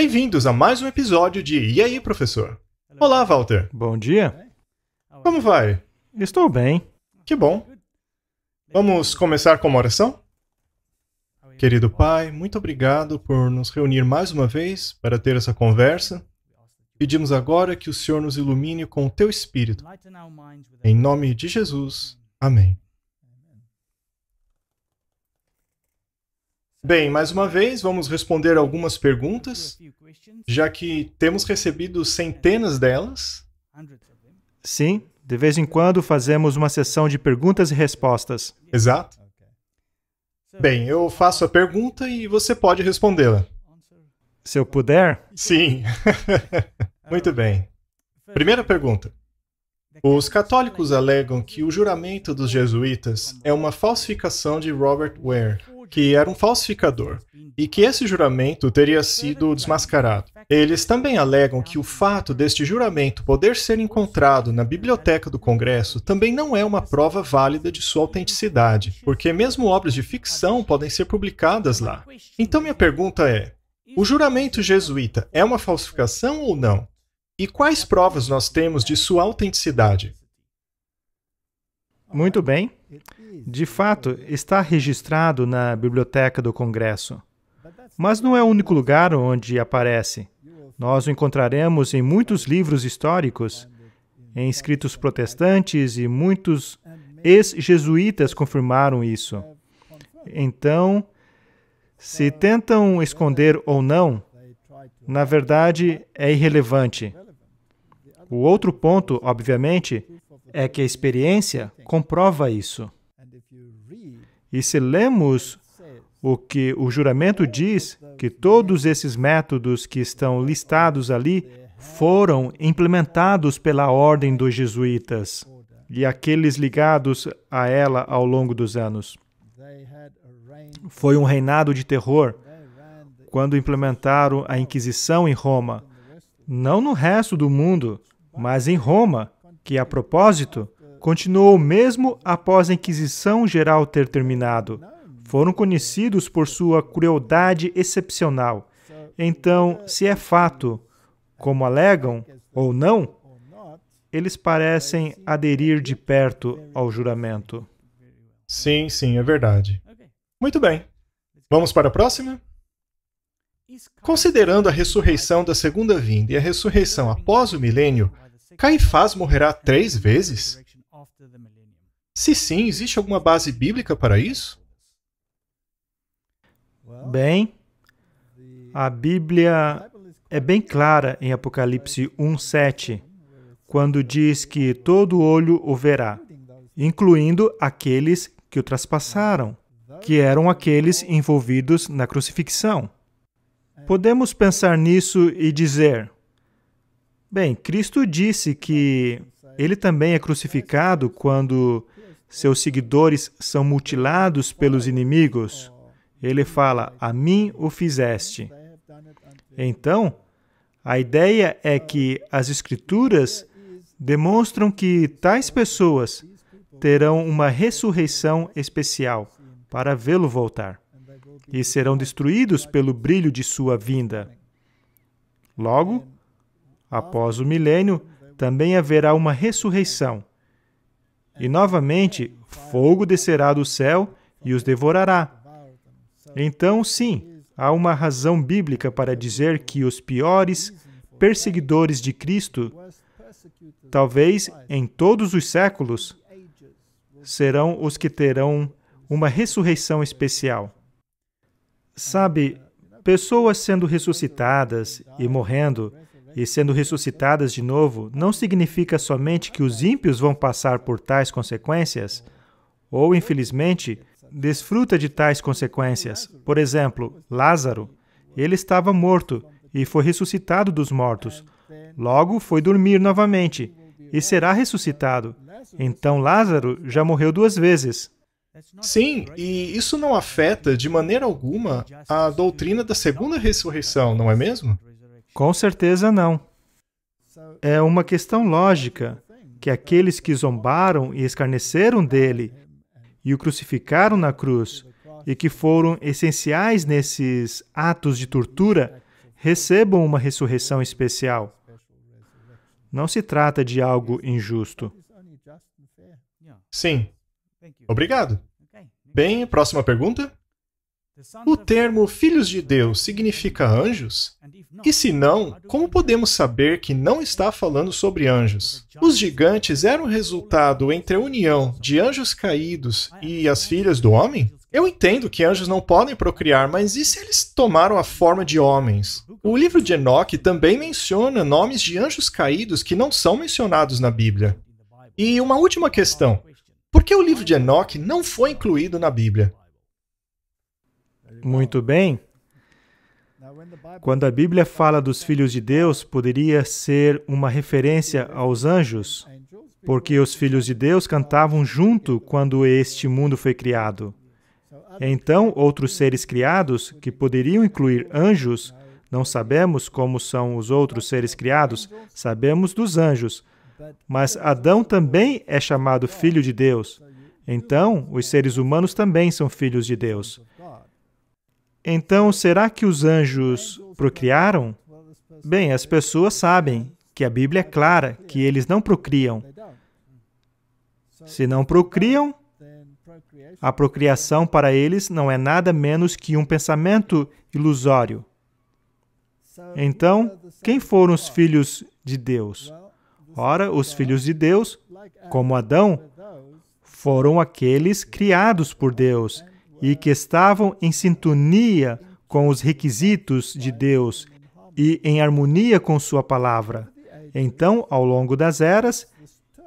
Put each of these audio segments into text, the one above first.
Bem-vindos a mais um episódio de E aí, professor? Olá, Walter. Bom dia. Como vai? Estou bem. Que bom. Vamos começar com uma oração? Querido Pai, muito obrigado por nos reunir mais uma vez para ter essa conversa. Pedimos agora que o Senhor nos ilumine com o Teu Espírito. Em nome de Jesus. Amém. Bem, mais uma vez, vamos responder algumas perguntas, já que temos recebido centenas delas. Sim, de vez em quando fazemos uma sessão de perguntas e respostas. Exato. Bem, eu faço a pergunta e você pode respondê-la. Se eu puder, Sim. Muito bem. Primeira pergunta. Os católicos alegam que o juramento dos jesuítas é uma falsificação de Robert Ware, que era um falsificador, e que esse juramento teria sido desmascarado. Eles também alegam que o fato deste juramento poder ser encontrado na biblioteca do Congresso também não é uma prova válida de sua autenticidade, porque mesmo obras de ficção podem ser publicadas lá. Então minha pergunta é: o juramento jesuíta é uma falsificação ou não? E quais provas nós temos de sua autenticidade? muito bem. De fato, está registrado na Biblioteca do Congresso. Mas não é o único lugar onde aparece. Nós o encontraremos em muitos livros históricos, em escritos protestantes, e muitos ex-jesuítas confirmaram isso. Então, se tentam esconder ou não, na verdade, é irrelevante. O outro ponto, obviamente, é que a experiência comprova isso. E se lemos o que o juramento diz, que todos esses métodos que estão listados ali foram implementados pela ordem dos jesuítas e aqueles ligados a ela ao longo dos anos. Foi um reinado de terror quando implementaram a Inquisição em Roma, não no resto do mundo, mas em Roma, que, a propósito, continuou mesmo após a Inquisição Geral ter terminado. Foram conhecidos por sua crueldade excepcional. Então, se é fato, como alegam, ou não, eles parecem aderir de perto ao juramento. Sim, é verdade. Muito bem. Vamos para a próxima? Considerando a ressurreição da segunda vinda e a ressurreição após o milênio, Caifás morrerá 3 vezes? Se sim, existe alguma base bíblica para isso? Bem, a Bíblia é bem clara em Apocalipse 1:7, quando diz que todo olho o verá, incluindo aqueles que o traspassaram, que eram aqueles envolvidos na crucifixão. Podemos pensar nisso e dizer: bem, Cristo disse que ele também é crucificado quando seus seguidores são mutilados pelos inimigos. Ele fala: a mim o fizeste. Então, a ideia é que as Escrituras demonstram que tais pessoas terão uma ressurreição especial para vê-lo voltar e serão destruídos pelo brilho de sua vinda. Logo, após o milênio, também haverá uma ressurreição. E, novamente, fogo descerá do céu e os devorará. Então, sim, há uma razão bíblica para dizer que os piores perseguidores de Cristo, talvez em todos os séculos, serão os que terão uma ressurreição especial. Sabe, pessoas sendo ressuscitadas e morrendo e sendo ressuscitadas de novo não significa somente que os ímpios vão passar por tais consequências, ou, infelizmente, desfruta de tais consequências. Por exemplo, Lázaro, ele estava morto e foi ressuscitado dos mortos. Logo, foi dormir novamente e será ressuscitado. Então, Lázaro já morreu 2 vezes. Sim, e isso não afeta de maneira alguma a doutrina da segunda ressurreição, não é mesmo? Com certeza não. É uma questão lógica que aqueles que zombaram e escarneceram dele e o crucificaram na cruz e que foram essenciais nesses atos de tortura recebam uma ressurreição especial. Não se trata de algo injusto. Sim. Obrigado. Bem, próxima pergunta. O termo filhos de Deus significa anjos? E se não, como podemos saber que não está falando sobre anjos? Os gigantes eram resultado entre a união de anjos caídos e as filhas do homem? Eu entendo que anjos não podem procriar, mas e se eles tomaram a forma de homens? O livro de Enoque também menciona nomes de anjos caídos que não são mencionados na Bíblia. E uma última questão. Por que o livro de Enoque não foi incluído na Bíblia? Muito bem. Quando a Bíblia fala dos filhos de Deus, poderia ser uma referência aos anjos, porque os filhos de Deus cantavam junto quando este mundo foi criado. Então, outros seres criados, que poderiam incluir anjos, não sabemos como são os outros seres criados, sabemos dos anjos. Mas Adão também é chamado filho de Deus. Então, os seres humanos também são filhos de Deus. Então, será que os anjos procriaram? Bem, as pessoas sabem que a Bíblia é clara que eles não procriam. Se não procriam, a procriação para eles não é nada menos que um pensamento ilusório. Então, quem foram os filhos de Deus? Ora, os filhos de Deus, como Adão, foram aqueles criados por Deus e que estavam em sintonia com os requisitos de Deus e em harmonia com sua palavra. Então, ao longo das eras,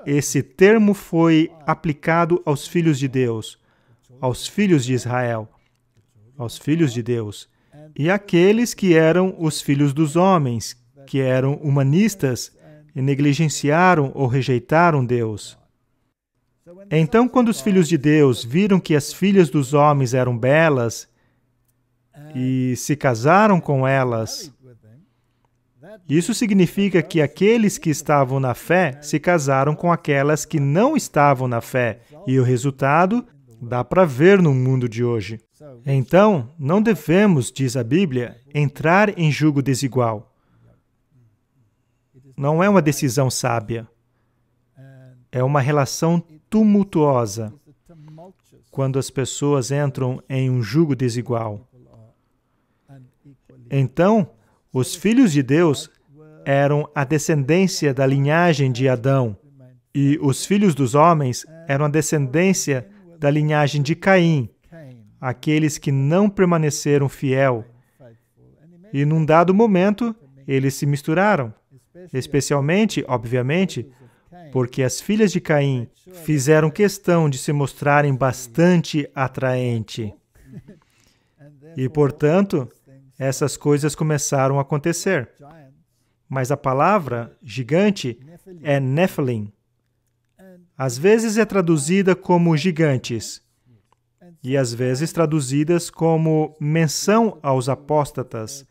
esse termo foi aplicado aos filhos de Deus, aos filhos de Israel, aos filhos de Deus, e aqueles que eram os filhos dos homens, que eram humanistas e negligenciaram ou rejeitaram Deus. Então, quando os filhos de Deus viram que as filhas dos homens eram belas e se casaram com elas, isso significa que aqueles que estavam na fé se casaram com aquelas que não estavam na fé, e o resultado dá para ver no mundo de hoje. Então, não devemos, diz a Bíblia, entrar em julgo desigual. Não é uma decisão sábia. É uma relação tumultuosa quando as pessoas entram em um julgo desigual. Então, os filhos de Deus eram a descendência da linhagem de Adão, e os filhos dos homens eram a descendência da linhagem de Caim, aqueles que não permaneceram fiel. E num dado momento, eles se misturaram, especialmente, obviamente, porque as filhas de Caim fizeram questão de se mostrarem bastante atraentes. E, portanto, essas coisas começaram a acontecer. Mas a palavra gigante é Nephilim. Às vezes é traduzida como gigantes, e às vezes traduzidas como menção aos apóstatas.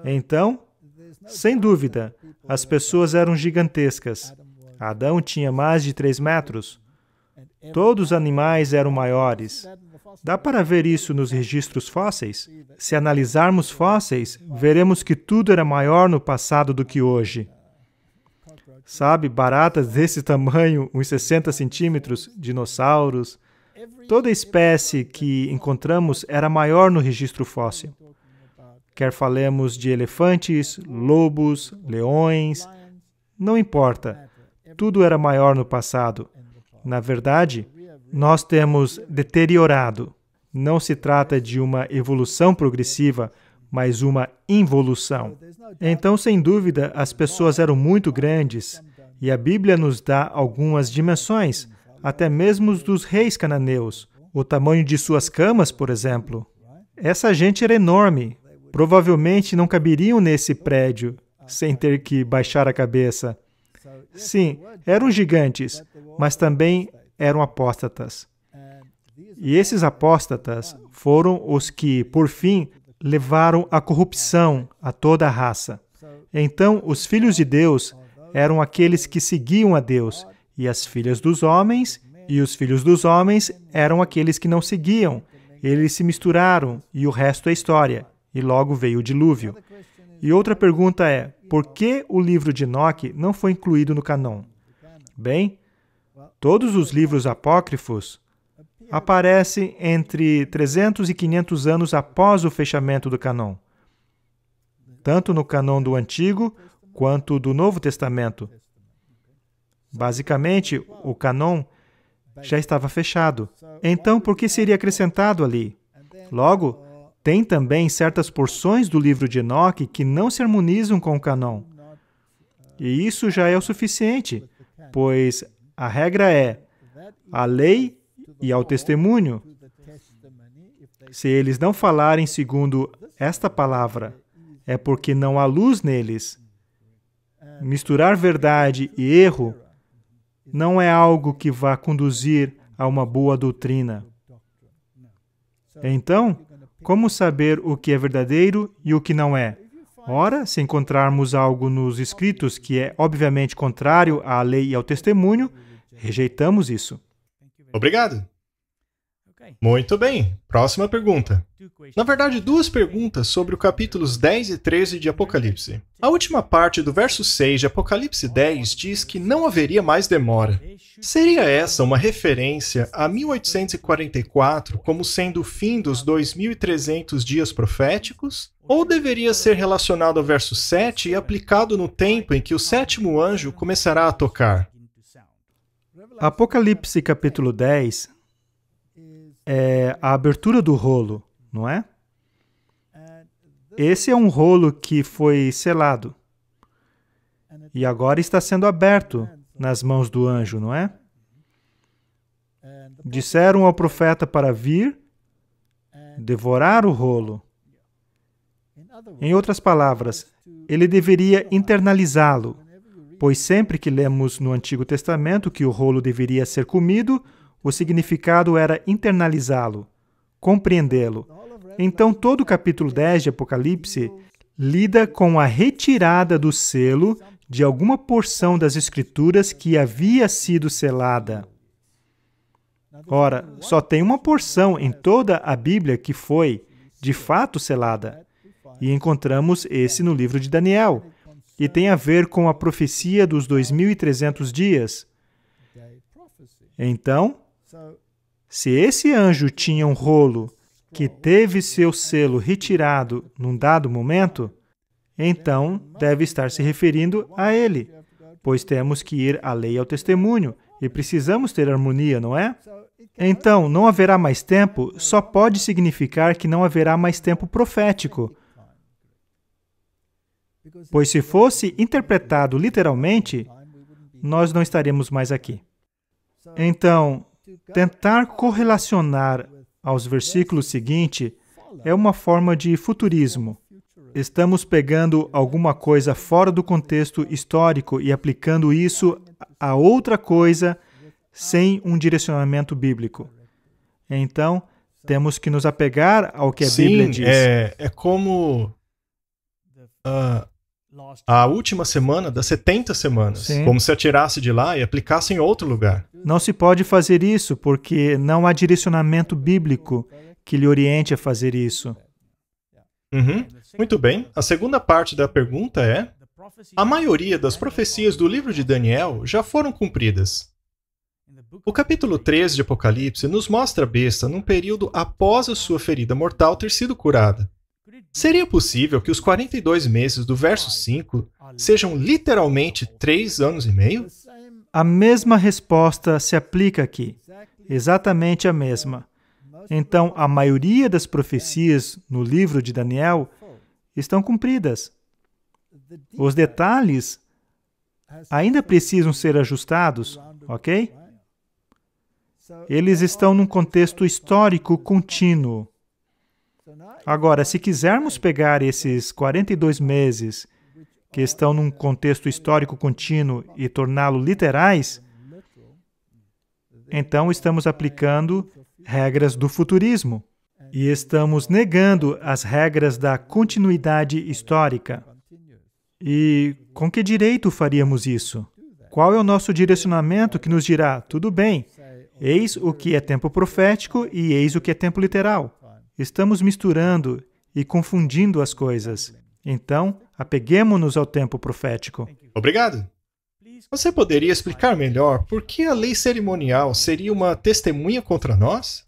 Então, sem dúvida, as pessoas eram gigantescas. Adão tinha mais de 3 metros. Todos os animais eram maiores. Dá para ver isso nos registros fósseis? Se analisarmos fósseis, veremos que tudo era maior no passado do que hoje. Sabe, baratas desse tamanho, uns 60 centímetros, dinossauros. Toda espécie que encontramos era maior no registro fóssil. Quer falemos de elefantes, lobos, leões, não importa. Tudo era maior no passado. Na verdade, nós temos deteriorado. Não se trata de uma evolução progressiva, mas uma involução. Então, sem dúvida, as pessoas eram muito grandes, e a Bíblia nos dá algumas dimensões, até mesmo dos reis cananeus. O tamanho de suas camas, por exemplo. Essa gente era enorme. Provavelmente não caberiam nesse prédio, sem ter que baixar a cabeça. Sim, eram gigantes, mas também eram apóstatas. E esses apóstatas foram os que, por fim, levaram a corrupção a toda a raça. Então, os filhos de Deus eram aqueles que seguiam a Deus, e as filhas dos homens e os filhos dos homens eram aqueles que não seguiam. Eles se misturaram, e o resto é história. e logo veio o dilúvio. E outra pergunta é, por que o livro de Enoque não foi incluído no cânon? Bem, todos os livros apócrifos aparecem entre 300 e 500 anos após o fechamento do cânon, tanto no cânon do Antigo quanto do Novo Testamento. Basicamente, o cânon já estava fechado. Então, por que seria acrescentado ali? Logo, tem também certas porções do livro de Enoque que não se harmonizam com o cânon. E isso já é o suficiente, pois a regra é a lei e ao testemunho. Se eles não falarem segundo esta palavra, é porque não há luz neles. Misturar verdade e erro não é algo que vá conduzir a uma boa doutrina. Então, como saber o que é verdadeiro e o que não é? Ora, se encontrarmos algo nos escritos que é obviamente contrário à lei e ao testemunho, rejeitamos isso. Obrigado. Muito bem. Próxima pergunta. Na verdade, duas perguntas sobre os capítulos 10 e 13 de Apocalipse. A última parte do verso 6 de Apocalipse 10 diz que não haveria mais demora. Seria essa uma referência a 1844 como sendo o fim dos 2.300 dias proféticos? Ou deveria ser relacionado ao verso 7 e aplicado no tempo em que o sétimo anjo começará a tocar? Apocalipse capítulo 10 é a abertura do rolo, não é? Esse é um rolo que foi selado e agora está sendo aberto nas mãos do anjo, não é? Disseram ao profeta para vir devorar o rolo. Em outras palavras, ele deveria internalizá-lo, pois sempre que lemos no Antigo Testamento que o rolo deveria ser comido, o significado era internalizá-lo, compreendê-lo. Então, todo o capítulo 10 de Apocalipse lida com a retirada do selo de alguma porção das Escrituras que havia sido selada. Ora, só tem uma porção em toda a Bíblia que foi, de fato, selada. E encontramos esse no livro de Daniel. E tem a ver com a profecia dos 2.300 dias. Então, se esse anjo tinha um rolo que teve seu selo retirado num dado momento, então deve estar se referindo a ele, pois temos que ir à lei e ao testemunho, e precisamos ter harmonia, não é? Então, não haverá mais tempo só pode significar que não haverá mais tempo profético, pois se fosse interpretado literalmente, nós não estaremos mais aqui. Então, tentar correlacionar aos versículos seguintes é uma forma de futurismo. Estamos pegando alguma coisa fora do contexto histórico e aplicando isso a outra coisa sem um direcionamento bíblico. Então, temos que nos apegar ao que a Bíblia diz. É como a última semana das 70 semanas. Sim. Como se atirasse de lá e aplicasse em outro lugar. Não se pode fazer isso, porque não há direcionamento bíblico que lhe oriente a fazer isso. Muito bem. A segunda parte da pergunta é: a maioria das profecias do livro de Daniel já foram cumpridas. O capítulo 13 de Apocalipse nos mostra a besta num período após a sua ferida mortal ter sido curada. Seria possível que os 42 meses do verso 5 sejam literalmente 3 anos e meio? A mesma resposta se aplica aqui. Exatamente a mesma. Então, a maioria das profecias no livro de Daniel estão cumpridas. Os detalhes ainda precisam ser ajustados, ok? Eles estão num contexto histórico contínuo. Agora, se quisermos pegar esses 42 meses que estão num contexto histórico contínuo e torná-lo literais, então estamos aplicando regras do futurismo e estamos negando as regras da continuidade histórica. E com que direito faríamos isso? Qual é o nosso direcionamento que nos dirá, tudo bem, eis o que é tempo profético e eis o que é tempo literal? Estamos misturando e confundindo as coisas. Então, apeguemo-nos ao tempo profético. Obrigado. Você poderia explicar melhor por que a lei cerimonial seria uma testemunha contra nós?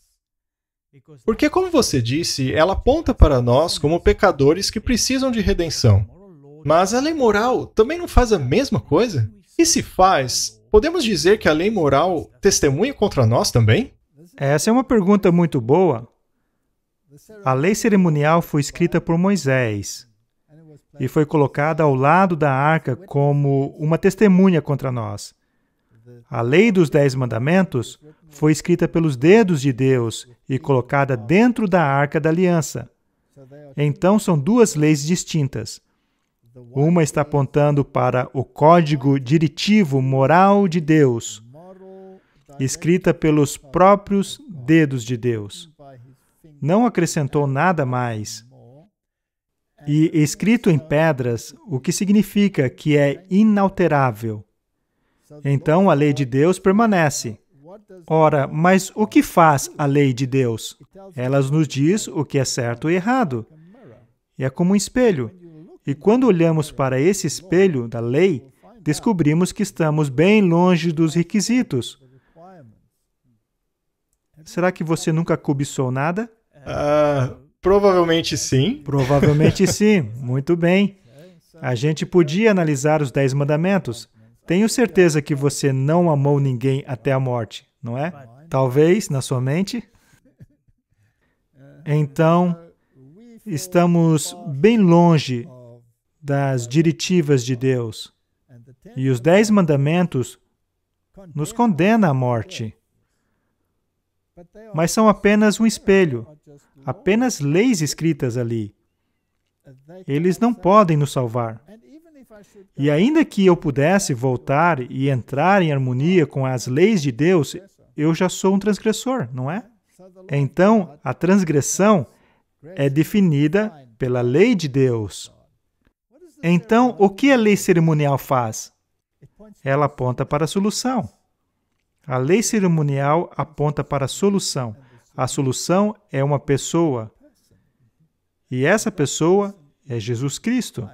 Porque, como você disse, ela aponta para nós como pecadores que precisam de redenção. Mas a lei moral também não faz a mesma coisa? E se faz, podemos dizer que a lei moral testemunha contra nós também? Essa é uma pergunta muito boa. A lei cerimonial foi escrita por Moisés e foi colocada ao lado da arca como uma testemunha contra nós. A lei dos 10 mandamentos foi escrita pelos dedos de Deus e colocada dentro da arca da aliança. Então, são duas leis distintas. Uma está apontando para o código diretivo moral de Deus, escrita pelos próprios dedos de Deus. Não acrescentou nada mais. E escrito em pedras, o que significa que é inalterável. Então, a lei de Deus permanece. Ora, mas o que faz a lei de Deus? Ela nos diz o que é certo e errado. É como um espelho. E quando olhamos para esse espelho da lei, descobrimos que estamos bem longe dos requisitos. Será que você nunca cobiçou nada? Provavelmente sim. Provavelmente sim. Muito bem. A gente podia analisar os 10 mandamentos. Tenho certeza que você não amou ninguém até a morte, não é? Talvez, na sua mente. Então, estamos bem longe das diretivas de Deus. E os 10 mandamentos nos condenam à morte. Mas são apenas um espelho, apenas leis escritas ali. Eles não podem nos salvar. E ainda que eu pudesse voltar e entrar em harmonia com as leis de Deus, eu já sou um transgressor, não é? Então, a transgressão é definida pela lei de Deus. Então, o que a lei cerimonial faz? Ela aponta para a solução. A lei cerimonial aponta para a solução. A solução é uma pessoa. E essa pessoa é Jesus Cristo.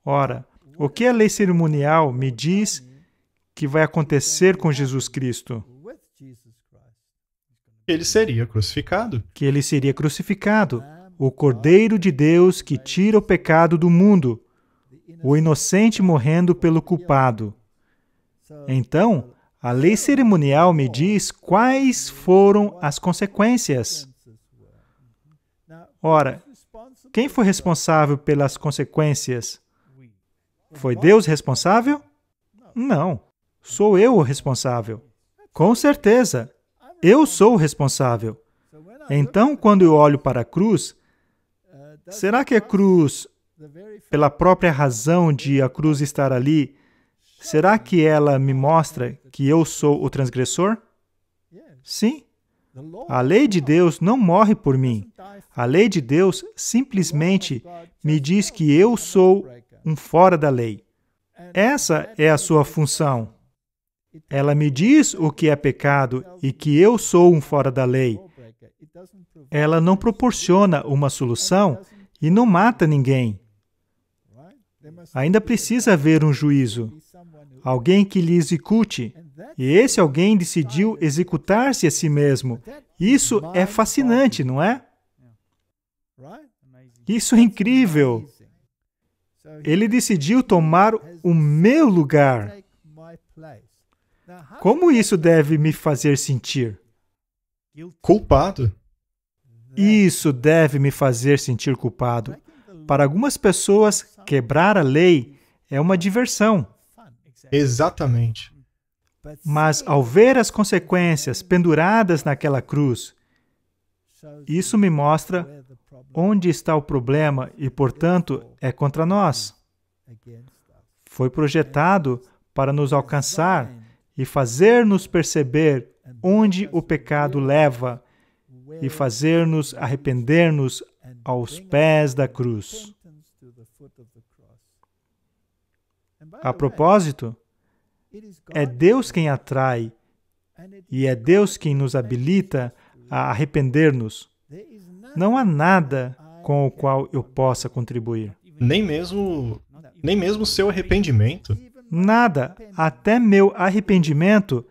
Ora, o que a lei cerimonial me diz que vai acontecer com Jesus Cristo? Ele seria crucificado. Que ele seria crucificado, o Cordeiro de Deus que tira o pecado do mundo, o inocente morrendo pelo culpado. Então, a lei cerimonial me diz quais foram as consequências. Ora, quem foi responsável pelas consequências? Foi Deus responsável? Não. Sou eu o responsável. Com certeza. Eu sou o responsável. Então, quando eu olho para a cruz, será que a cruz, pela própria razão de a cruz estar ali, será que ela me mostra que eu sou o transgressor? Sim. A lei de Deus não morre por mim. A lei de Deus simplesmente me diz que eu sou um fora da lei. Essa é a sua função. Ela me diz o que é pecado e que eu sou um fora da lei. Ela não proporciona uma solução e não mata ninguém. Ainda precisa haver um juízo. Alguém que lhe execute. E esse alguém decidiu executar-se a si mesmo. Isso é fascinante, não é? Isso é incrível. Ele decidiu tomar o meu lugar. Como isso deve me fazer sentir? Culpado. Isso deve me fazer sentir culpado. Para algumas pessoas, quebrar a lei é uma diversão. Exatamente. Mas ao ver as consequências penduradas naquela cruz, isso me mostra onde está o problema e, portanto, é contra nós. Foi projetado para nos alcançar e fazer-nos perceber onde o pecado leva e fazer-nos arrepender-nos aos pés da cruz. A propósito, é Deus quem atrai e é Deus quem nos habilita a arrepender-nos. Não há nada com o qual eu possa contribuir. Nem mesmo seu arrependimento? Nada. Até meu arrependimento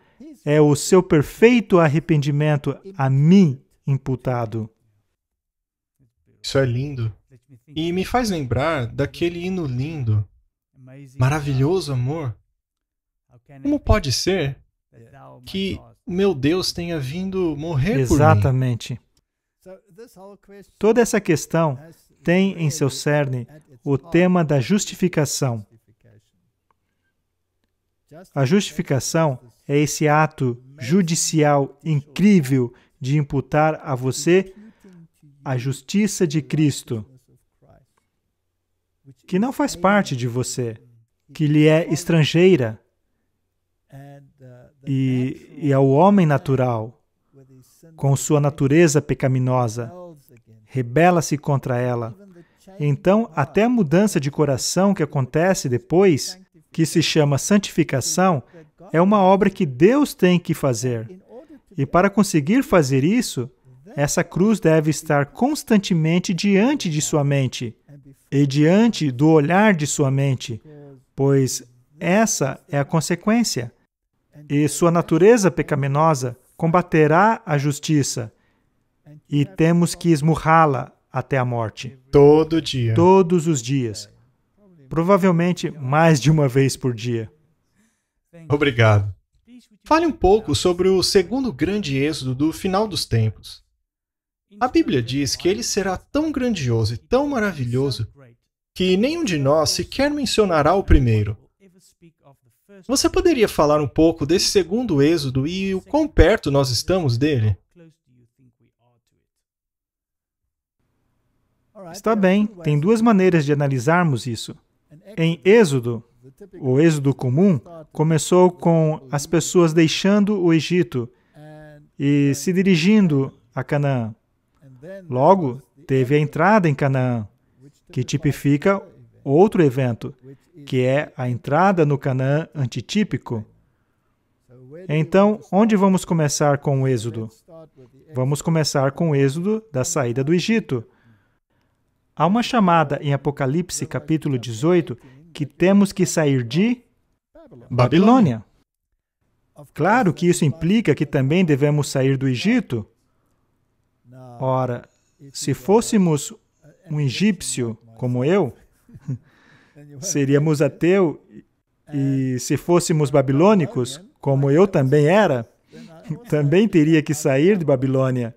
é o seu perfeito arrependimento a mim imputado. Isso é lindo. E me faz lembrar daquele hino lindo, maravilhoso amor. Como pode ser que o meu Deus tenha vindo morrer por mim? Exatamente. Toda essa questão tem em seu cerne o tema da justificação. A justificação é esse ato judicial incrível de imputar a você a justiça de Cristo, que não faz parte de você, que lhe é estrangeira, e ao homem natural, com sua natureza pecaminosa, rebela-se contra ela. Então, até a mudança de coração que acontece depois, que se chama santificação, é uma obra que Deus tem que fazer. E para conseguir fazer isso, essa cruz deve estar constantemente diante de sua mente e diante do olhar de sua mente, pois essa é a consequência. E sua natureza pecaminosa combaterá a justiça e temos que esmurrá-la até a morte. Todo dia. Todos os dias. Provavelmente mais de uma vez por dia. Obrigado. Fale um pouco sobre o segundo grande êxodo do final dos tempos. A Bíblia diz que ele será tão grandioso e tão maravilhoso que nenhum de nós sequer mencionará o primeiro. Você poderia falar um pouco desse segundo êxodo e o quão perto nós estamos dele? Está bem, tem duas maneiras de analisarmos isso. Em Êxodo, o êxodo comum começou com as pessoas deixando o Egito e se dirigindo a Canaã. Logo, teve a entrada em Canaã, que tipifica outro evento, que é a entrada no Canaã antitípico. Então, onde vamos começar com o êxodo? Vamos começar com o êxodo da saída do Egito. Há uma chamada em Apocalipse, capítulo 18, que temos que sair de Babilônia. Claro que isso implica que também devemos sair do Egito. Ora, se fôssemos um egípcio como eu, seríamos ateu, e se fôssemos babilônicos, como eu também era, também teria que sair de Babilônia.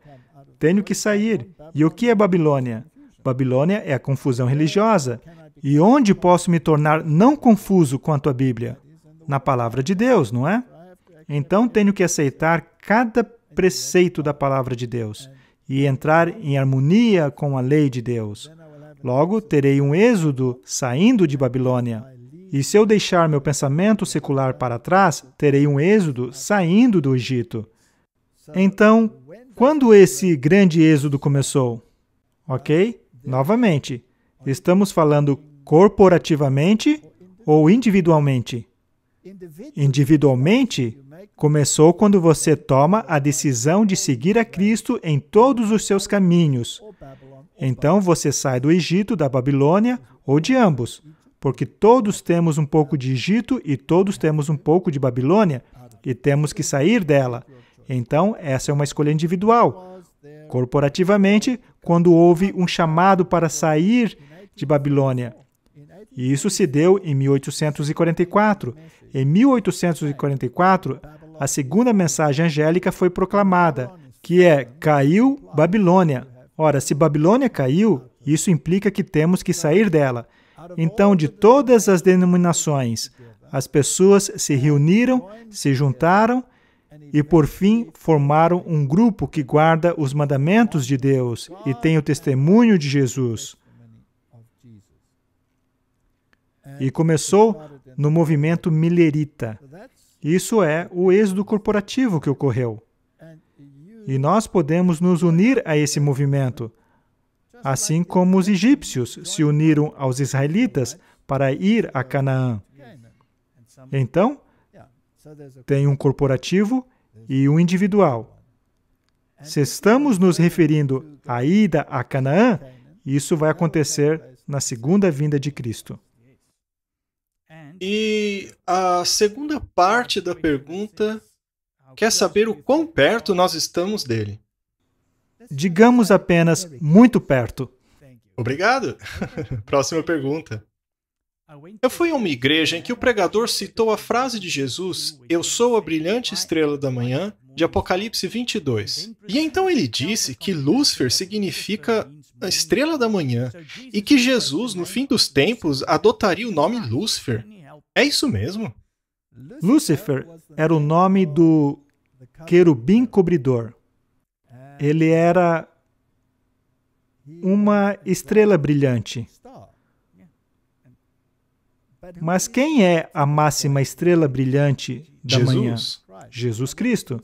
Tenho que sair. E o que é Babilônia? Babilônia é a confusão religiosa. E onde posso me tornar não confuso quanto à Bíblia? Na palavra de Deus, não é? Então tenho que aceitar cada preceito da palavra de Deus e entrar em harmonia com a lei de Deus. Logo, terei um êxodo saindo de Babilônia. E se eu deixar meu pensamento secular para trás, terei um êxodo saindo do Egito. Então, quando esse grande êxodo começou? Ok? Novamente, estamos falando corporativamente ou individualmente? Individualmente, começou quando você toma a decisão de seguir a Cristo em todos os seus caminhos. Então você sai do Egito, da Babilônia ou de ambos, porque todos temos um pouco de Egito e todos temos um pouco de Babilônia e temos que sair dela. Então, essa é uma escolha individual. Corporativamente, quando houve um chamado para sair de Babilônia. E isso se deu em 1844. Em 1844, a segunda mensagem angélica foi proclamada, que é: caiu Babilônia. Ora, se Babilônia caiu, isso implica que temos que sair dela. Então, de todas as denominações, as pessoas se reuniram, se juntaram e, por fim, formaram um grupo que guarda os mandamentos de Deus e tem o testemunho de Jesus. E começou no movimento milerita. Isso é o êxodo corporativo que ocorreu. E nós podemos nos unir a esse movimento, assim como os egípcios se uniram aos israelitas para ir a Canaã. Então, tem um corporativo e um individual. Se estamos nos referindo à ida a Canaã, Isso vai acontecer na segunda vinda de Cristo. E a segunda parte da pergunta quer saber o quão perto nós estamos dele. Digamos apenas muito perto. Obrigado. Próxima pergunta. Eu fui a uma igreja em que o pregador citou a frase de Jesus, "Eu sou a brilhante estrela da manhã", de Apocalipse 22. E então ele disse que Lúcifer significa a estrela da manhã e que Jesus, no fim dos tempos, adotaria o nome Lúcifer. É isso mesmo? Lúcifer era o nome do querubim cobridor. Ele era uma estrela brilhante. Mas quem é a máxima estrela brilhante da manhã? Jesus Cristo.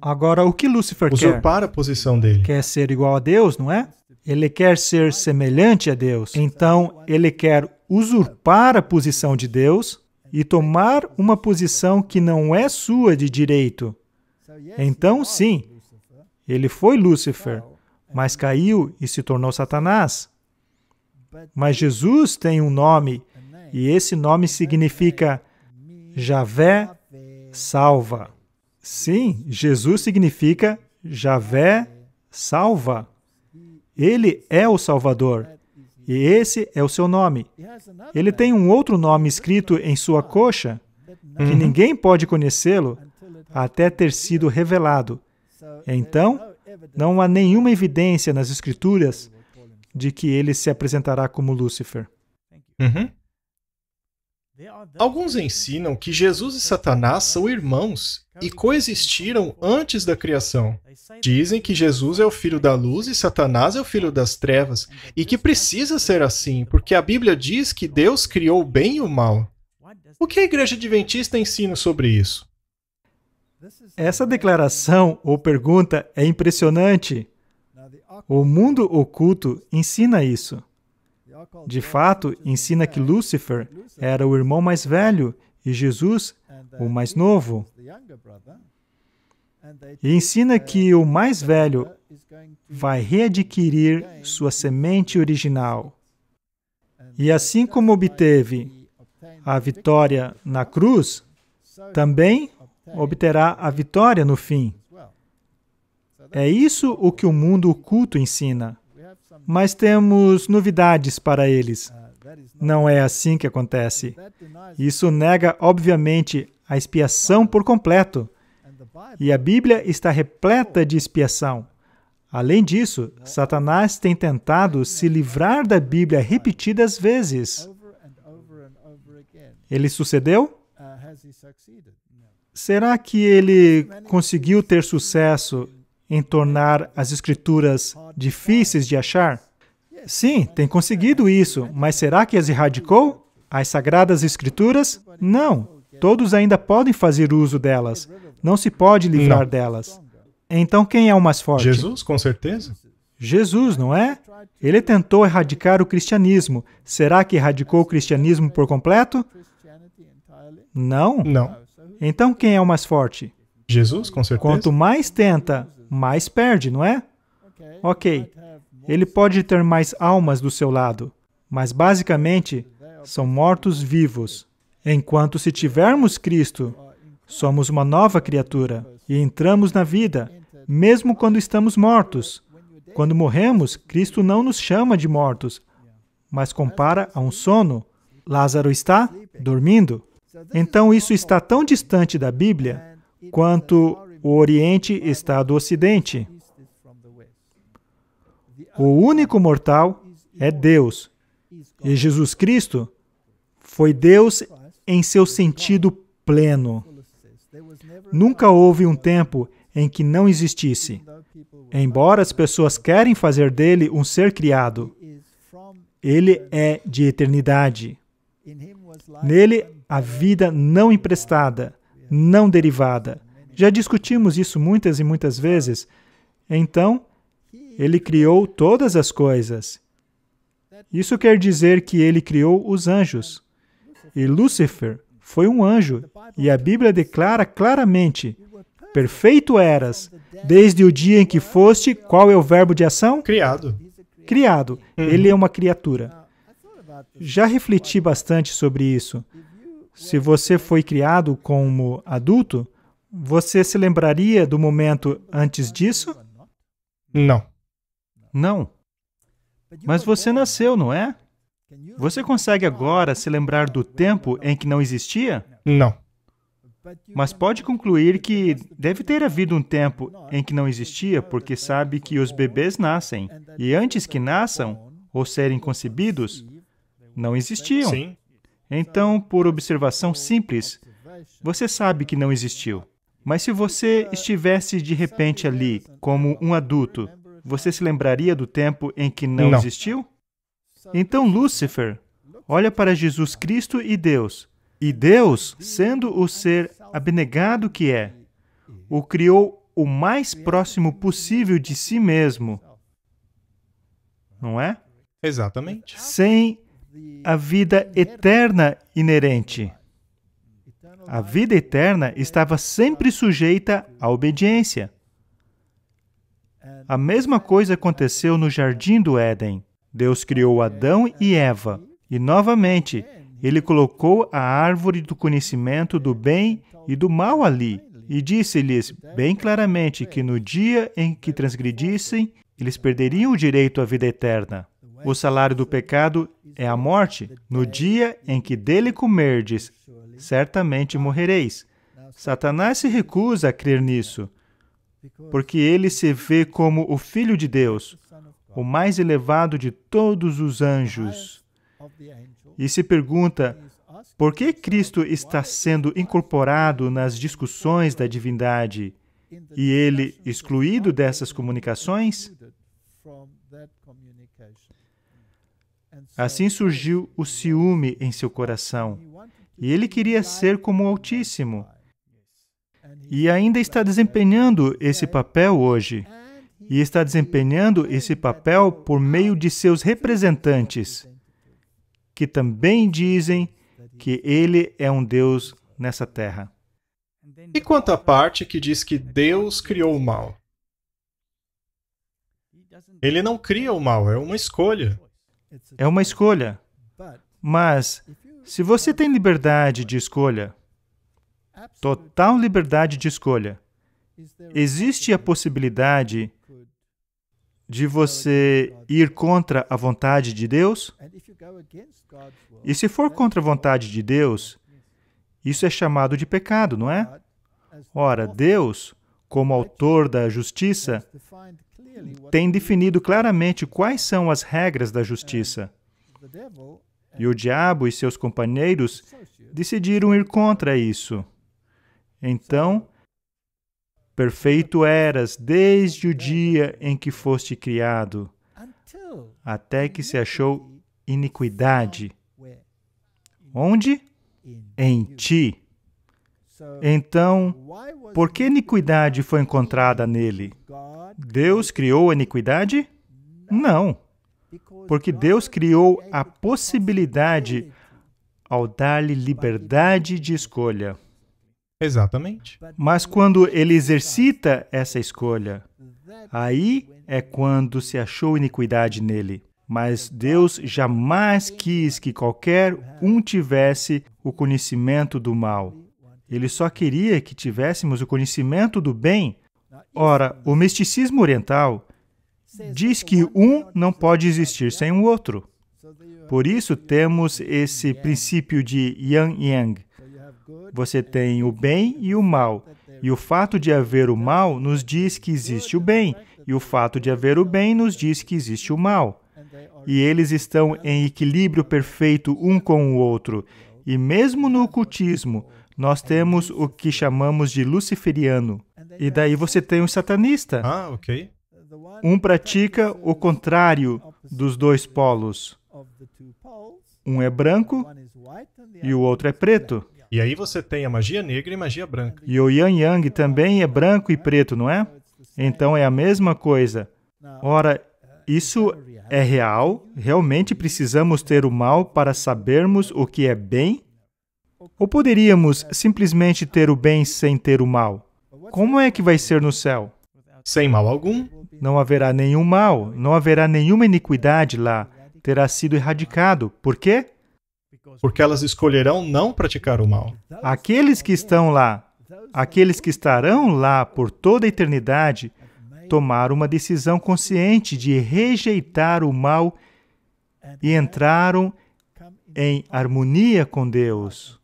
Agora, o que Lúcifer quer? Usurpar a posição dele. Quer ser igual a Deus, não é? Ele quer ser semelhante a Deus. Então, ele quer usurpar a posição de Deus e tomar uma posição que não é sua de direito. Então, sim, ele foi Lúcifer, mas caiu e se tornou Satanás. Mas Jesus tem um nome, e esse nome significa Javé salva. Sim, Jesus significa Javé salva. Ele é o Salvador, e esse é o seu nome. Ele tem um outro nome escrito em sua coxa, que ninguém pode conhecê-lo até ter sido revelado. Então, não há nenhuma evidência nas Escrituras de que ele se apresentará como Lúcifer. Alguns ensinam que Jesus e Satanás são irmãos e coexistiram antes da criação. Dizem que Jesus é o filho da luz e Satanás é o filho das trevas, e que precisa ser assim, porque a Bíblia diz que Deus criou o bem e o mal. O que a Igreja Adventista ensina sobre isso? Essa declaração ou pergunta é impressionante. O mundo oculto ensina isso. De fato, ensina que Lúcifer era o irmão mais velho e Jesus o mais novo. E ensina que o mais velho vai readquirir sua semente original. E assim como obteve a vitória na cruz, também obterá a vitória no fim. É isso o que o mundo oculto ensina. Mas temos novidades para eles. Não é assim que acontece. Isso nega, obviamente, a expiação por completo. E a Bíblia está repleta de expiação. Além disso, Satanás tem tentado se livrar da Bíblia repetidas vezes. Ele sucedeu? Será que ele conseguiu ter sucesso em tornar as Escrituras difíceis de achar? Sim, tem conseguido isso, mas será que as erradicou? As Sagradas Escrituras? Não. Todos ainda podem fazer uso delas. Não se pode livrar delas. Então quem é o mais forte? Jesus, com certeza. Jesus, não é? Ele tentou erradicar o cristianismo. Será que erradicou o cristianismo por completo? Não. Não. Então quem é o mais forte? Jesus, com certeza. Quanto mais tenta, mais perde, não é? Ok. Ele pode ter mais almas do seu lado, mas basicamente são mortos-vivos. Enquanto se tivermos Cristo, somos uma nova criatura e entramos na vida, mesmo quando estamos mortos. Quando morremos, Cristo não nos chama de mortos, mas compara a um sono. Lázaro está dormindo. Então isso está tão distante da Bíblia quanto o Oriente está do Ocidente. O único mortal é Deus. E Jesus Cristo foi Deus em seu sentido pleno. Nunca houve um tempo em que não existisse. Embora as pessoas querem fazer dele um ser criado, ele é de eternidade. Nele, a vida não emprestada, não derivada. Já discutimos isso muitas e muitas vezes. Então, ele criou todas as coisas. Isso quer dizer que ele criou os anjos. E Lúcifer foi um anjo. E a Bíblia declara claramente: perfeito eras, desde o dia em que foste, qual é o verbo de ação? Criado. Criado. Ele é uma criatura. Já refleti bastante sobre isso. Se você foi criado como adulto, você se lembraria do momento antes disso? Não. Não. Mas você nasceu, não é? Você consegue agora se lembrar do tempo em que não existia? Não. Mas pode concluir que deve ter havido um tempo em que não existia, porque sabe que os bebês nascem. E antes que nasçam, ou serem concebidos, não existiam. Sim. Então, por observação simples, você sabe que não existiu. Mas se você estivesse de repente ali, como um adulto, você se lembraria do tempo em que não existiu? Então, Lúcifer olha para Jesus Cristo e Deus. E Deus, sendo o ser abnegado que é, o criou o mais próximo possível de si mesmo. Não é? Exatamente. Sem a vida eterna inerente. A vida eterna estava sempre sujeita à obediência. A mesma coisa aconteceu no Jardim do Éden. Deus criou Adão e Eva, e novamente, Ele colocou a árvore do conhecimento do bem e do mal ali, e disse-lhes bem claramente que no dia em que transgredissem, eles perderiam o direito à vida eterna. O salário do pecado é a morte. No dia em que dele comerdes, certamente morrereis. Satanás se recusa a crer nisso, porque ele se vê como o Filho de Deus, o mais elevado de todos os anjos. E se pergunta, por que Cristo está sendo incorporado nas discussões da divindade e ele excluído dessas comunicações? Assim surgiu o ciúme em seu coração, e ele queria ser como o Altíssimo. E ainda está desempenhando esse papel hoje. E está desempenhando esse papel por meio de seus representantes, que também dizem que ele é um Deus nessa terra. E quanto à parte que diz que Deus criou o mal? Ele não cria o mal, é uma escolha. É uma escolha. Mas, se você tem liberdade de escolha, total liberdade de escolha, existe a possibilidade de você ir contra a vontade de Deus? E se for contra a vontade de Deus, isso é chamado de pecado, não é? Ora, Deus, como autor da justiça, tem definido claramente quais são as regras da justiça. E o diabo e seus companheiros decidiram ir contra isso. Então, perfeito eras desde o dia em que foste criado, até que se achou iniquidade. Onde? Em ti. Então, por que iniquidade foi encontrada nele? Deus criou a iniquidade? Não. Porque Deus criou a possibilidade ao dar-lhe liberdade de escolha. Exatamente. Mas quando ele exercita essa escolha, aí é quando se achou iniquidade nele. Mas Deus jamais quis que qualquer um tivesse o conhecimento do mal. Ele só queria que tivéssemos o conhecimento do bem. Ora, o misticismo oriental diz que um não pode existir sem o outro. Por isso temos esse princípio de yin-yang. Você tem o bem e o mal. E o fato de haver o mal nos diz que existe o bem. E o fato de haver o bem nos diz que existe o mal. E eles estão em equilíbrio perfeito um com o outro. E mesmo no ocultismo, nós temos o que chamamos de luciferiano. E daí você tem o satanista. Ah, ok. Um pratica o contrário dos dois polos. Um é branco e o outro é preto. E aí você tem a magia negra e magia branca. E o Yang também é branco e preto, não é? Então é a mesma coisa. Ora, isso é real? Realmente precisamos ter o mal para sabermos o que é bem? Ou poderíamos simplesmente ter o bem sem ter o mal? Como é que vai ser no céu? Sem mal algum. Não haverá nenhum mal, não haverá nenhuma iniquidade lá. Terá sido erradicado. Por quê? Porque elas escolherão não praticar o mal. Aqueles que estão lá, aqueles que estarão lá por toda a eternidade, tomaram uma decisão consciente de rejeitar o mal e entraram em harmonia com Deus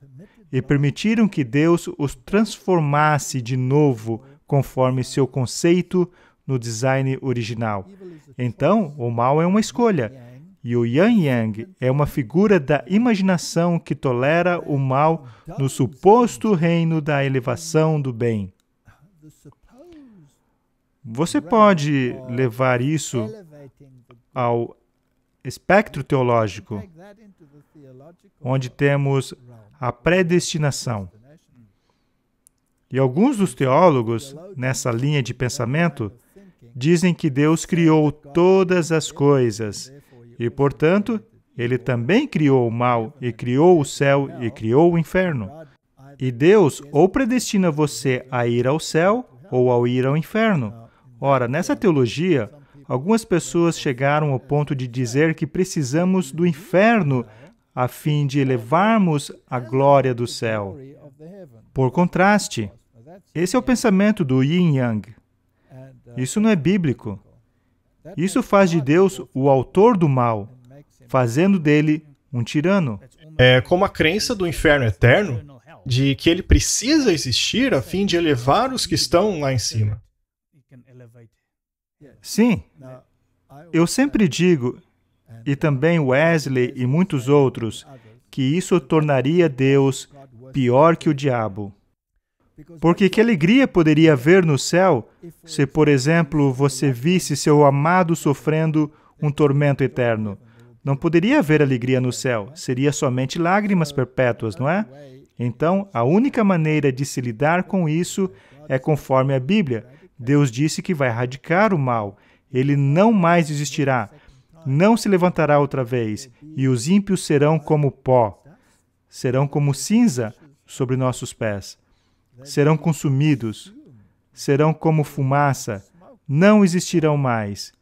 e permitiram que Deus os transformasse de novo conforme seu conceito no design original. Então, o mal é uma escolha. E o Yin-Yang é uma figura da imaginação que tolera o mal no suposto reino da elevação do bem. Você pode levar isso ao espectro teológico, onde temos a predestinação. E alguns dos teólogos, nessa linha de pensamento, dizem que Deus criou todas as coisas e, portanto, Ele também criou o mal, e criou o céu, e criou o inferno. E Deus ou predestina você a ir ao céu ou ao ir ao inferno. Ora, nessa teologia, algumas pessoas chegaram ao ponto de dizer que precisamos do inferno a fim de elevarmos a glória do céu. Por contraste, esse é o pensamento do Yin-Yang. Isso não é bíblico. Isso faz de Deus o autor do mal, fazendo dele um tirano. É como a crença do inferno eterno, de que ele precisa existir a fim de elevar os que estão lá em cima. Sim. Eu sempre digo, e também Wesley e muitos outros, que isso tornaria Deus pior que o diabo. Porque que alegria poderia haver no céu se, por exemplo, você visse seu amado sofrendo um tormento eterno? Não poderia haver alegria no céu, seria somente lágrimas perpétuas, não é? Então, a única maneira de se lidar com isso é conforme a Bíblia. Deus disse que vai erradicar o mal. Ele não mais existirá, não se levantará outra vez, e os ímpios serão como pó, serão como cinza sobre nossos pés. Serão consumidos, serão como fumaça, não existirão mais.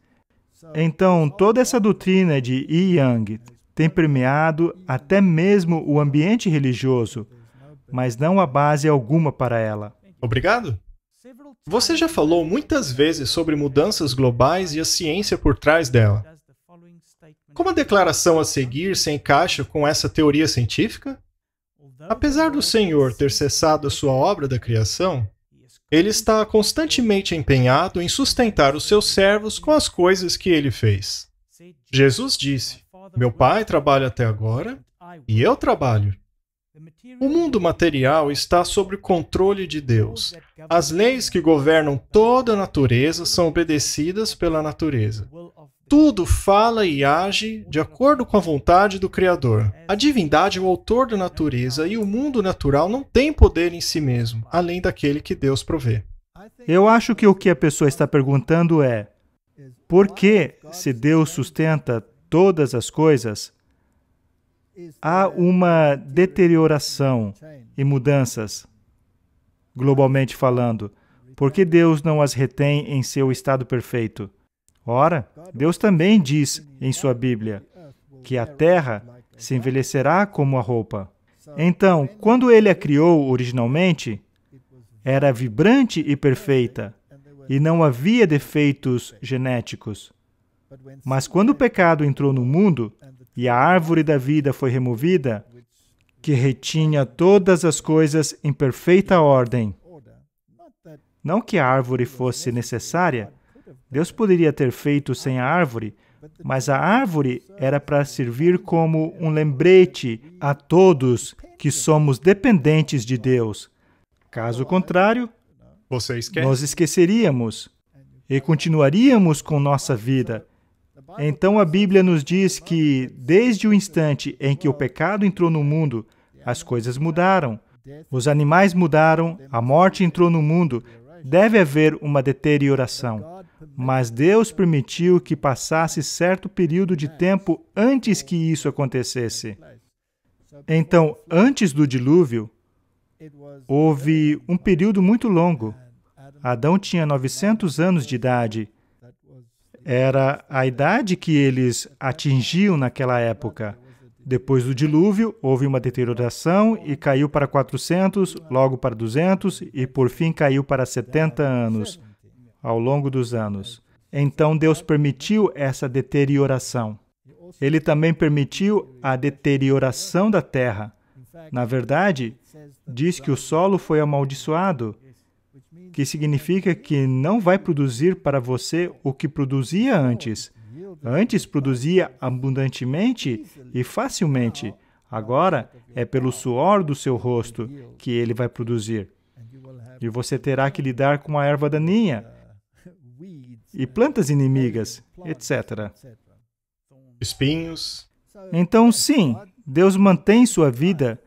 Então, toda essa doutrina de Yin-Yang tem permeado até mesmo o ambiente religioso, mas não há base alguma para ela. Obrigado. Você já falou muitas vezes sobre mudanças globais e a ciência por trás dela. Como a declaração a seguir se encaixa com essa teoria científica? Apesar do Senhor ter cessado a sua obra da criação, Ele está constantemente empenhado em sustentar os seus servos com as coisas que Ele fez. Jesus disse: "Meu Pai trabalha até agora, e eu trabalho." O mundo material está sob o controle de Deus. As leis que governam toda a natureza são obedecidas pela natureza. Tudo fala e age de acordo com a vontade do Criador. A divindade é o autor da natureza e o mundo natural não tem poder em si mesmo, além daquele que Deus provê. Eu acho que o que a pessoa está perguntando é: por que, se Deus sustenta todas as coisas, há uma deterioração e mudanças, globalmente falando? Por que Deus não as retém em seu estado perfeito? Ora, Deus também diz em sua Bíblia que a terra se envelhecerá como a roupa. Então, quando Ele a criou originalmente, era vibrante e perfeita, e não havia defeitos genéticos. Mas quando o pecado entrou no mundo e a árvore da vida foi removida, que retinha todas as coisas em perfeita ordem, não que a árvore fosse necessária, Deus poderia ter feito sem a árvore, mas a árvore era para servir como um lembrete a todos que somos dependentes de Deus. Caso contrário, nós esqueceríamos e continuaríamos com nossa vida. Então a Bíblia nos diz que, desde o instante em que o pecado entrou no mundo, as coisas mudaram. Os animais mudaram, a morte entrou no mundo. Deve haver uma deterioração. Mas Deus permitiu que passasse certo período de tempo antes que isso acontecesse. Então, antes do dilúvio, houve um período muito longo. Adão tinha 900 anos de idade. era a idade que eles atingiam naquela época. Depois do dilúvio, houve uma deterioração e caiu para 400, logo para 200 e, por fim, caiu para 70 anos, ao longo dos anos. Então, Deus permitiu essa deterioração. Ele também permitiu a deterioração da terra. Na verdade, diz que o solo foi amaldiçoado, que significa que não vai produzir para você o que produzia antes. Antes produzia abundantemente e facilmente. Agora é pelo suor do seu rosto que ele vai produzir. E você terá que lidar com a erva daninha e plantas inimigas, etc. Espinhos. Então, sim, Deus mantém sua vida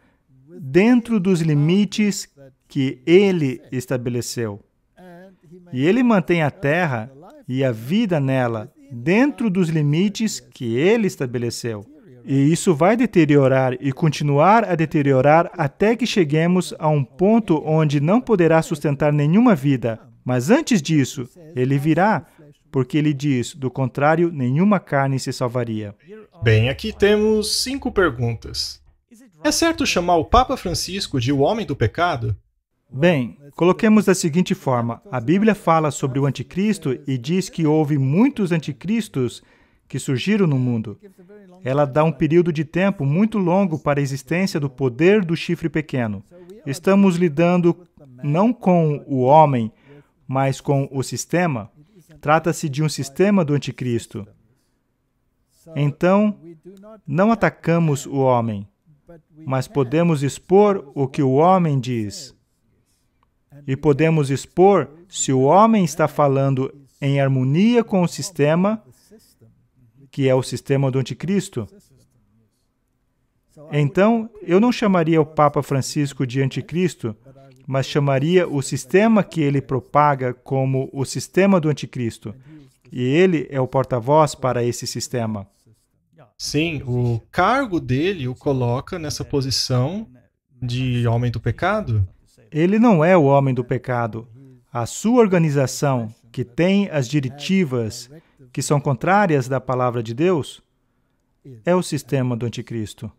dentro dos limites que Ele estabeleceu. E Ele mantém a terra e a vida nela dentro dos limites que Ele estabeleceu. E isso vai deteriorar e continuar a deteriorar até que cheguemos a um ponto onde não poderá sustentar nenhuma vida. Mas antes disso, Ele virá, porque Ele diz, do contrário, nenhuma carne se salvaria. Bem, aqui temos 5 perguntas. É certo chamar o Papa Francisco de o homem do pecado? Bem, coloquemos da seguinte forma. A Bíblia fala sobre o anticristo e diz que houve muitos anticristos que surgiram no mundo. Ela dá um período de tempo muito longo para a existência do poder do chifre pequeno. Estamos lidando não com o homem, mas com o sistema. Trata-se de um sistema do anticristo. Então, não atacamos o homem, mas podemos expor o que o homem diz. E podemos expor se o homem está falando em harmonia com o sistema, que é o sistema do anticristo. Então, eu não chamaria o Papa Francisco de anticristo, mas chamaria o sistema que ele propaga como o sistema do anticristo. E ele é o porta-voz para esse sistema. Sim, o cargo dele o coloca nessa posição de homem do pecado. Ele não é o homem do pecado. A sua organização, que tem as diretivas que são contrárias da palavra de Deus, é o sistema do anticristo.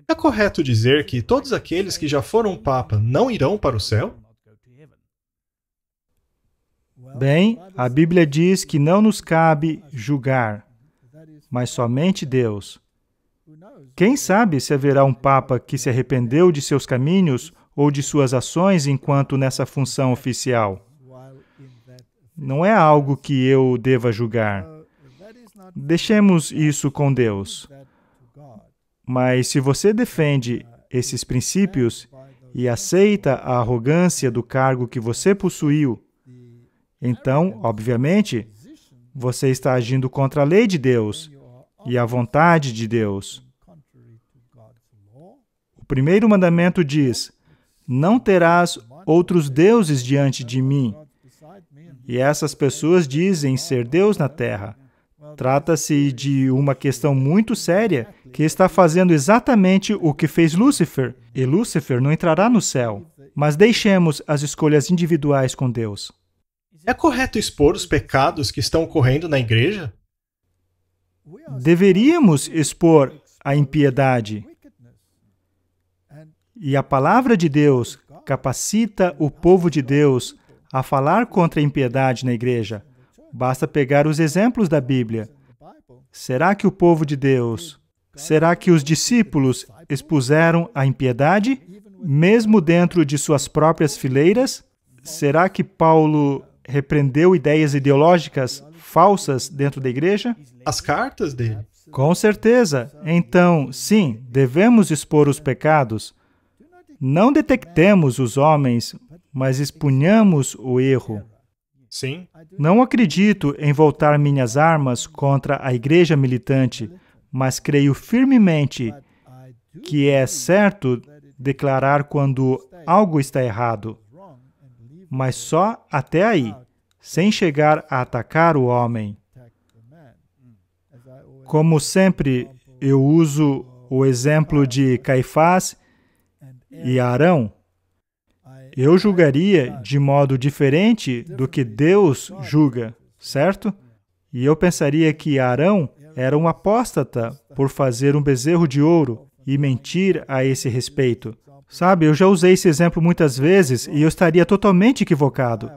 É correto dizer que todos aqueles que já foram Papa não irão para o céu? Bem, a Bíblia diz que não nos cabe julgar, mas somente Deus. Quem sabe se haverá um Papa que se arrependeu de seus caminhos ou de suas ações enquanto nessa função oficial? Não é algo que eu deva julgar. Deixemos isso com Deus. Mas se você defende esses princípios e aceita a arrogância do cargo que você possuiu, então, obviamente, você está agindo contra a lei de Deus e a vontade de Deus. O primeiro mandamento diz: não terás outros deuses diante de mim. E essas pessoas dizem ser Deus na terra. Trata-se de uma questão muito séria que está fazendo exatamente o que fez Lúcifer. E Lúcifer não entrará no céu. Mas deixemos as escolhas individuais com Deus. É correto expor os pecados que estão ocorrendo na igreja? Deveríamos expor a impiedade. E a palavra de Deus capacita o povo de Deus a falar contra a impiedade na igreja. Basta pegar os exemplos da Bíblia. Será que o povo de Deus, será que os discípulos expuseram a impiedade, mesmo dentro de suas próprias fileiras? Será que Paulo repreendeu ideias ideológicas falsas dentro da igreja? As cartas dele? Com certeza. Então, sim, devemos expor os pecados. Não detectemos os homens, mas expunhamos o erro. Sim. Não acredito em voltar minhas armas contra a igreja militante, mas creio firmemente que é certo declarar quando algo está errado, mas só até aí, sem chegar a atacar o homem. Como sempre, eu uso o exemplo de Caifás e Arão. Eu julgaria de modo diferente do que Deus julga. certo? E eu pensaria que Arão era um apóstata por fazer um bezerro de ouro e mentir a esse respeito. Sabe, eu já usei esse exemplo muitas vezes e eu estaria totalmente equivocado.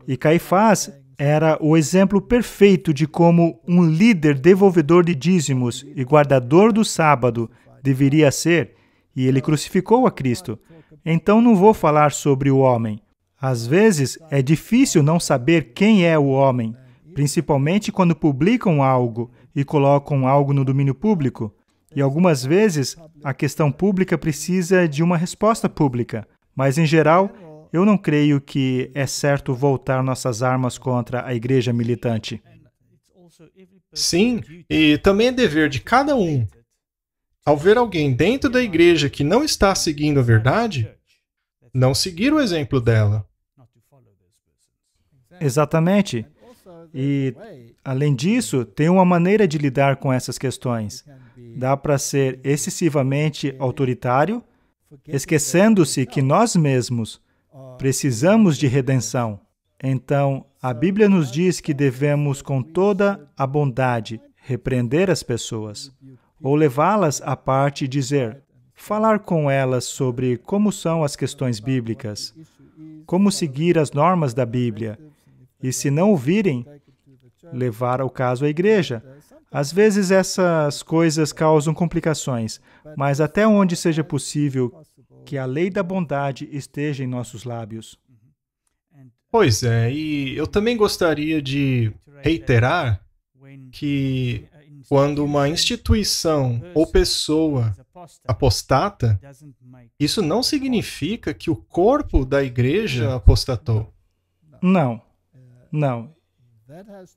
E Caifás era o exemplo perfeito de como um líder devolvedor de dízimos e guardador do sábado deveria ser, e ele crucificou a Cristo. Então não vou falar sobre o homem. Às vezes é difícil não saber quem é o homem, principalmente quando publicam algo e colocam algo no domínio público. E algumas vezes a questão pública precisa de uma resposta pública, mas em geral eu não creio que é certo voltar nossas armas contra a igreja militante. Sim, e também é dever de cada um. Ao ver alguém dentro da igreja que não está seguindo a verdade, não seguir o exemplo dela. Exatamente. E, além disso, tem uma maneira de lidar com essas questões. Dá para ser excessivamente autoritário, esquecendo-se que nós mesmos precisamos de redenção. Então, a Bíblia nos diz que devemos, com toda a bondade, repreender as pessoas, ou levá-las à parte e dizer, falar com elas sobre como são as questões bíblicas, como seguir as normas da Bíblia, e se não ouvirem, levar o caso à igreja. Às vezes essas coisas causam complicações, mas até onde seja possível que a lei da bondade esteja em nossos lábios. Pois é, e eu também gostaria de reiterar que quando uma instituição ou pessoa apostata, isso não significa que o corpo da igreja apostatou. Não.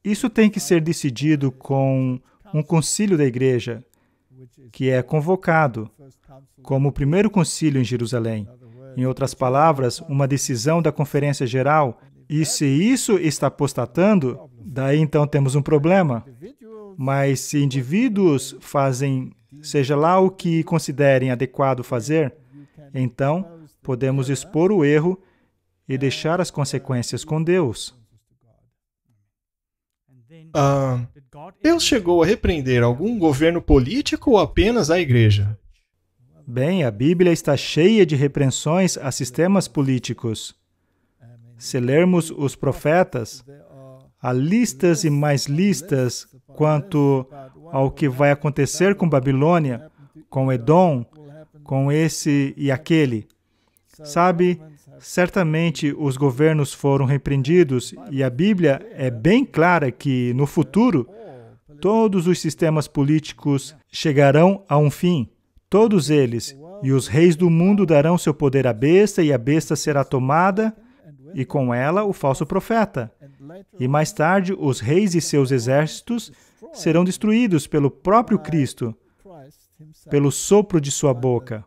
Isso tem que ser decidido com um concílio da igreja, que é convocado, como o primeiro concílio em Jerusalém. Em outras palavras, uma decisão da Conferência Geral. E se isso está apostatando, daí então temos um problema. Mas se indivíduos fazem, seja lá o que considerem adequado fazer, então podemos expor o erro e deixar as consequências com Deus. Deus chegou a repreender algum governo político ou apenas a igreja? Bem, a Bíblia está cheia de repreensões a sistemas políticos. Se lermos os profetas, há listas e mais listas quanto ao que vai acontecer com Babilônia, com Edom, com esse e aquele. Sabe, certamente os governos foram repreendidos e a Bíblia é bem clara que, no futuro, todos os sistemas políticos chegarão a um fim. Todos eles. E os reis do mundo darão seu poder à besta, e a besta será tomada, e com ela o falso profeta. E mais tarde, os reis e seus exércitos serão destruídos pelo próprio Cristo, pelo sopro de sua boca.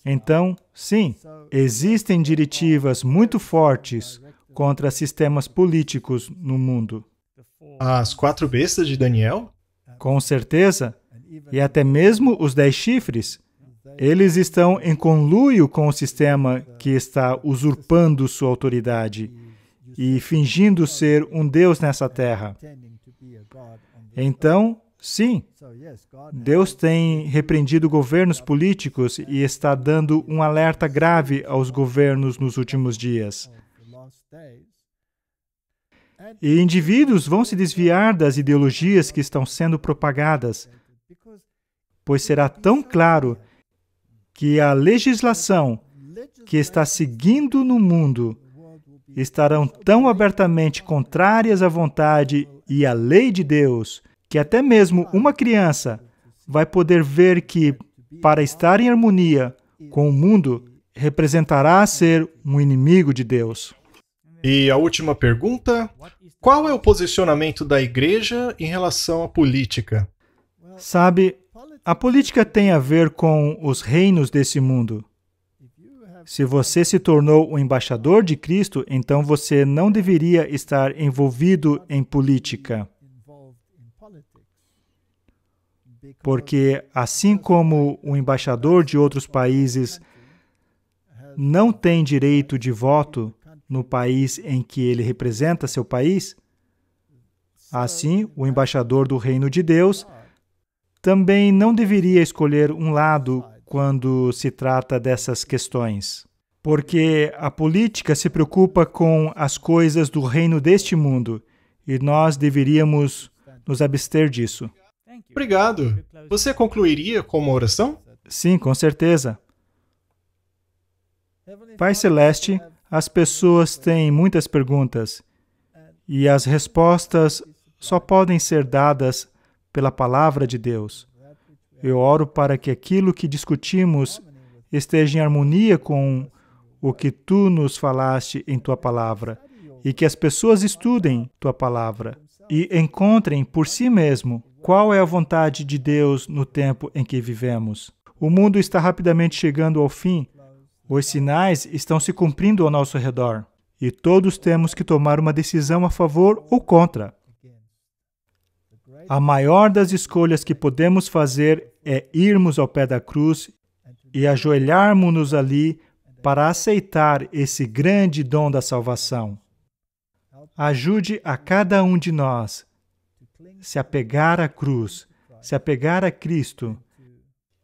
Então, sim, existem diretivas muito fortes contra sistemas políticos no mundo. As 4 bestas de Daniel? Com certeza. E até mesmo os 10 chifres. Eles estão em conluio com o sistema que está usurpando sua autoridade e fingindo ser um Deus nessa terra. Então, sim, Deus tem repreendido governos políticos e está dando um alerta grave aos governos nos últimos dias. E indivíduos vão se desviar das ideologias que estão sendo propagadas, pois será tão claro que a legislação que está seguindo no mundo estarão tão abertamente contrárias à vontade e à lei de Deus, que até mesmo uma criança vai poder ver que, para estar em harmonia com o mundo, representará ser um inimigo de Deus. E a última pergunta: qual é o posicionamento da igreja em relação à política? Sabe, a política tem a ver com os reinos desse mundo. Se você se tornou um embaixador de Cristo, então você não deveria estar envolvido em política. Porque, assim como o embaixador de outros países não tem direito de voto no país em que ele representa seu país, Assim, o embaixador do reino de Deus também não deveria escolher um lado quando se trata dessas questões, porque a política se preocupa com as coisas do reino deste mundo e nós deveríamos nos abster disso. Obrigado. Você concluiria com uma oração? Sim, com certeza. Pai Celeste, as pessoas têm muitas perguntas e as respostas só podem ser dadas pela palavra de Deus. Eu oro para que aquilo que discutimos esteja em harmonia com o que Tu nos falaste em Tua palavra e que as pessoas estudem Tua palavra e encontrem por si mesmo qual é a vontade de Deus no tempo em que vivemos. O mundo está rapidamente chegando ao fim. Os sinais estão se cumprindo ao nosso redor e todos temos que tomar uma decisão a favor ou contra. A maior das escolhas que podemos fazer é irmos ao pé da cruz e ajoelharmos-nos ali para aceitar esse grande dom da salvação. Ajude a cada um de nós se apegar à cruz, se apegar a Cristo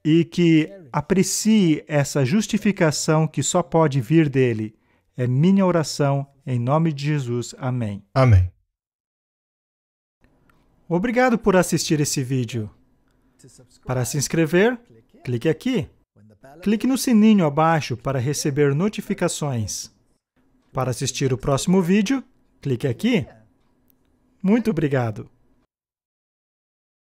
e que aprecie essa justificação que só pode vir dele. É minha oração, em nome de Jesus. Amém. Amém. Obrigado por assistir esse vídeo. Para se inscrever, clique aqui. Clique no sininho abaixo para receber notificações. Para assistir o próximo vídeo, clique aqui. Muito obrigado.